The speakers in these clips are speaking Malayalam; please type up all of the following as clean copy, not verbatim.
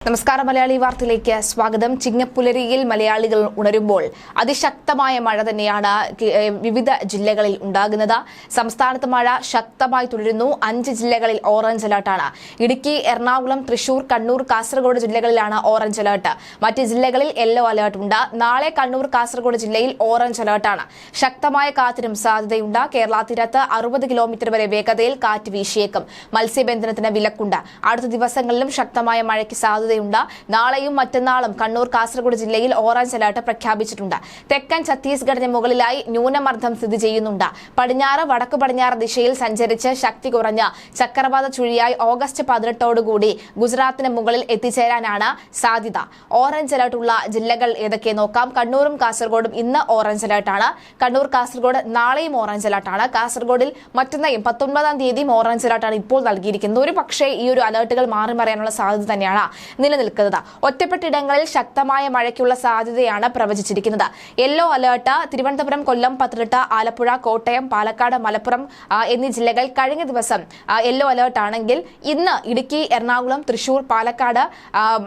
നമസ്കാരം മലയാളി വാർത്തയിലേക്ക് സ്വാഗതം. ചിങ്ങപ്പുലരിയിൽ മലയാളികൾ ഉണരുമ്പോൾ അതിശക്തമായ മഴ തന്നെയാണ് വിവിധ ജില്ലകളിൽ ഉണ്ടാകുന്നത്. സംസ്ഥാനത്ത് മഴ ശക്തമായി തുടരുന്നു. 5 ജില്ലകളിൽ ഓറഞ്ച് അലർട്ടാണ്. ഇടുക്കി, എറണാകുളം, തൃശൂർ, കണ്ണൂർ, കാസർഗോഡ് ജില്ലകളിലാണ് ഓറഞ്ച് അലർട്ട്. മറ്റ് ജില്ലകളിൽ യെല്ലോ അലർട്ട് ഉണ്ട്. നാളെ കണ്ണൂർ, കാസർഗോഡ് ജില്ലയിൽ ഓറഞ്ച് അലർട്ടാണ്. ശക്തമായ കാറ്റിനും സാധ്യതയുണ്ട്. കേരള തീരത്ത് 60 കിലോമീറ്റർ വരെ വേഗതയിൽ കാറ്റ് വീശിയേക്കും. മത്സ്യബന്ധനത്തിന് വിലക്കുണ്ട്. അടുത്ത ദിവസങ്ങളിലും ശക്തമായ മഴയ്ക്ക് സാധ്യത. നാളെയും മറ്റന്നാളും കണ്ണൂർ, കാസർഗോഡ് ജില്ലയിൽ ഓറഞ്ച് അലർട്ട് പ്രഖ്യാപിച്ചിട്ടുണ്ട്. തെക്കൻ ഛത്തീസ്ഗഡിന് മുകളിലായി ന്യൂനമർദ്ദം സ്ഥിതി ചെയ്യുന്നുണ്ട്. പടിഞ്ഞാറ്, വടക്കു പടിഞ്ഞാറ് ദിശയിൽ സഞ്ചരിച്ച് ശക്തി കുറഞ്ഞ ചക്രവാത ചുഴിയായി ഓഗസ്റ്റ് 18ഓടുകൂടി ഗുജറാത്തിന് മുകളിൽ എത്തിച്ചേരാനാണ് സാധ്യത. ഓറഞ്ച് അലർട്ട് ഉള്ള ജില്ലകൾ ഏതൊക്കെ നോക്കാം. കണ്ണൂരും കാസർഗോഡും ഇന്ന് ഓറഞ്ച് അലർട്ടാണ്. കണ്ണൂർ, കാസർഗോഡ് നാളെയും ഓറഞ്ച് അലർട്ടാണ്. കാസർഗോഡിൽ മറ്റന്നായും 19-ാം തീയതിയും ഓറഞ്ച് അലർട്ടാണ് ഇപ്പോൾ നൽകിയിരിക്കുന്നത്. ഒരു പക്ഷേ ഈ ഒരു അലർട്ടുകൾ മാറി മറിയാനുള്ള സാധ്യത തന്നെയാണ് നിലനിൽക്കുന്നത്. ഒറ്റപ്പെട്ടിടങ്ങളിൽ ശക്തമായ മഴയ്ക്കുള്ള സാധ്യതയാണ് പ്രവചിച്ചിരിക്കുന്നത്. യെല്ലോ അലർട്ട് തിരുവനന്തപുരം, കൊല്ലം, പത്തനംതിട്ട, ആലപ്പുഴ, കോട്ടയം, പാലക്കാട്, മലപ്പുറം എന്നീ ജില്ലകൾ കഴിഞ്ഞ ദിവസം യെല്ലോ അലർട്ട് ആണെങ്കിൽ ഇന്ന് ഇടുക്കി, എറണാകുളം, തൃശൂർ, പാലക്കാട്,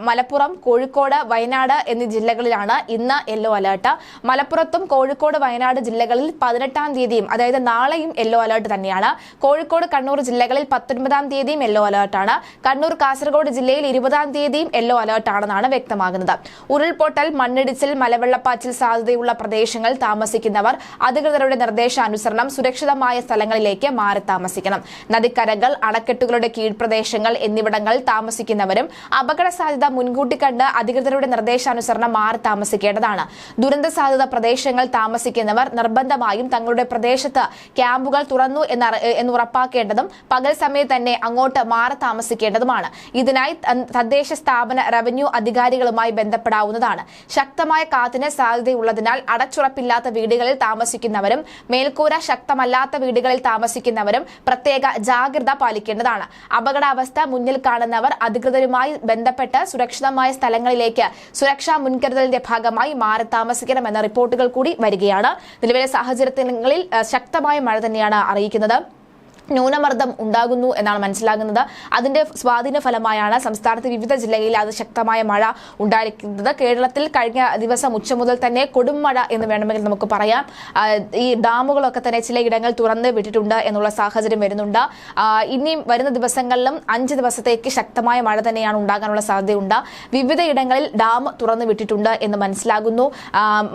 മലപ്പുറം, കോഴിക്കോട്, വയനാട് എന്നീ ജില്ലകളിലാണ് ഇന്ന് യെല്ലോ അലർട്ട്. മലപ്പുറത്തും കോഴിക്കോട്, വയനാട് ജില്ലകളിൽ 18-ാം തീയതിയും അതായത് നാളെയും യെല്ലോ അലർട്ട് തന്നെയാണ്. കോഴിക്കോട്, കണ്ണൂർ ജില്ലകളിൽ 19-ാം തീയതിയും യെല്ലോ അലർട്ടാണ്. കണ്ണൂർ, കാസർഗോഡ് ജില്ലയിൽ 20-ാം തീയതിയും യെല്ലോ അലർട്ട് ആണെന്നാണ് വ്യക്തമാകുന്നത്. ഉരുൾപൊട്ടൽ, മണ്ണിടിച്ചിൽ, മലവെള്ളപ്പാച്ചിൽ സാധ്യതയുള്ള പ്രദേശങ്ങളിൽ താമസിക്കുന്നവർ അധികൃതരുടെ നിർദ്ദേശാനുസരണം സുരക്ഷിതമായ സ്ഥലങ്ങളിലേക്ക് മാറി താമസിക്കണം. നദിക്കരകൾ, അണക്കെട്ടുകളുടെ കീഴ്പ്രദേശങ്ങൾ എന്നിവിടങ്ങളിൽ താമസിക്കുന്നവരും അപകട സാധ്യത മുൻകൂട്ടി കണ്ട് അധികൃതരുടെ നിർദ്ദേശാനുസരണം മാറി താമസിക്കേണ്ടതാണ്. ദുരന്ത സാധ്യത പ്രദേശങ്ങളിൽ താമസിക്കുന്നവർ നിർബന്ധമായും തങ്ങളുടെ പ്രദേശത്ത് ക്യാമ്പുകൾ തുറന്നു എന്ന് ഉറപ്പാക്കേണ്ടതും പകൽ സമയത്ത് തന്നെ അങ്ങോട്ട് മാറി താമസിക്കേണ്ടതുമാണ്. ഇതിനായി തദ്ദേശ സ്ഥാപന റവന്യൂ അധികാരികളുമായി ബന്ധപ്പെടാവുന്നതാണ്. ശക്തമായ കാറ്റിന് സാധ്യതയുള്ളതിനാൽ അടച്ചുറപ്പില്ലാത്ത വീടുകളിൽ താമസിക്കുന്നവരും മേൽക്കൂര ശക്തമല്ലാത്ത വീടുകളിൽ താമസിക്കുന്നവരും പ്രത്യേക ജാഗ്രത പാലിക്കേണ്ടതാണ്. അപകടാവസ്ഥ മുന്നിൽ കാണുന്നവർ അധികൃതരുമായി ബന്ധപ്പെട്ട് സുരക്ഷിതമായ സ്ഥലങ്ങളിലേക്ക് സുരക്ഷാ മുൻകരുതലിന്റെ ഭാഗമായി മാറി താമസിക്കണമെന്ന റിപ്പോർട്ടുകൾ കൂടി വരികയാണ്. നിലവിലെ സാഹചര്യങ്ങളിൽ ശക്തമായ മഴ തന്നെയാണ് അറിയിക്കുന്നത്. ന്യൂനമർദ്ദം ഉണ്ടാകുന്നു എന്നാണ് മനസ്സിലാകുന്നത്. അതിന്റെ സ്വാധീന ഫലമായാണ് സംസ്ഥാനത്ത് വിവിധ ജില്ലകളിൽ അതിശക്തമായ മഴ ഉണ്ടായിരിക്കുന്നത്. കേരളത്തിൽ കഴിഞ്ഞ ദിവസം ഉച്ച മുതൽ തന്നെ കൊടുംമഴ എന്ന് വേണമെങ്കിൽ നമുക്ക് പറയാം. ഈ ഡാമുകളൊക്കെ തന്നെ ചിലയിടങ്ങൾ തുറന്ന് വിട്ടിട്ടുണ്ട് എന്നുള്ള സാഹചര്യം വരുന്നുണ്ട്. ഇനിയും വരുന്ന ദിവസങ്ങളിലും 5 ദിവസത്തേക്ക് ശക്തമായ മഴ തന്നെയാണ് ഉണ്ടാകാനുള്ള സാധ്യതയുണ്ട്. വിവിധയിടങ്ങളിൽ ഡാം തുറന്നു വിട്ടിട്ടുണ്ട് എന്ന് മനസ്സിലാകുന്നു.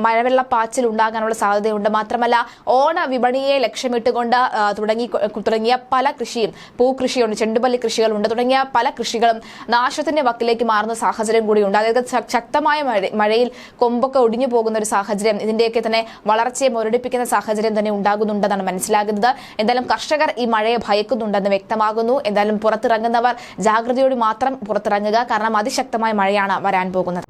മഴവെള്ളപ്പാച്ചിൽ ഉണ്ടാകാനുള്ള സാധ്യതയുണ്ട്. മാത്രമല്ല ഓണ വിപണിയെ ലക്ഷ്യമിട്ടുകൊണ്ട് തുടങ്ങിയ പല കൃഷിയും, പൂക്കൃഷിയുണ്ട്, ചെണ്ടുമല്ലി കൃഷികളുണ്ട്, തുടങ്ങിയ പല കൃഷികളും നാശത്തിന്റെ വക്കിലേക്ക് മാറുന്ന സാഹചര്യം കൂടിയുണ്ട്. അതായത് ശക്തമായ മഴയിൽ കൊമ്പൊക്കെ ഒടിഞ്ഞു പോകുന്ന ഒരു സാഹചര്യം, ഇതിന്റെയൊക്കെ തന്നെ വളർച്ചയെ മുരടിപ്പിക്കുന്ന സാഹചര്യം തന്നെ ഉണ്ടാകുന്നുണ്ടെന്നാണ് മനസ്സിലാകുന്നത്. എന്തായാലും കർഷകർ ഈ മഴയെ ഭയക്കുന്നുണ്ടെന്ന് വ്യക്തമാകുന്നു. എന്തായാലും പുറത്തിറങ്ങുന്നവർ ജാഗ്രതയോടെ മാത്രം പുറത്തിറങ്ങുക. കാരണം അതിശക്തമായ മഴയാണ് വരാൻ പോകുന്നത്.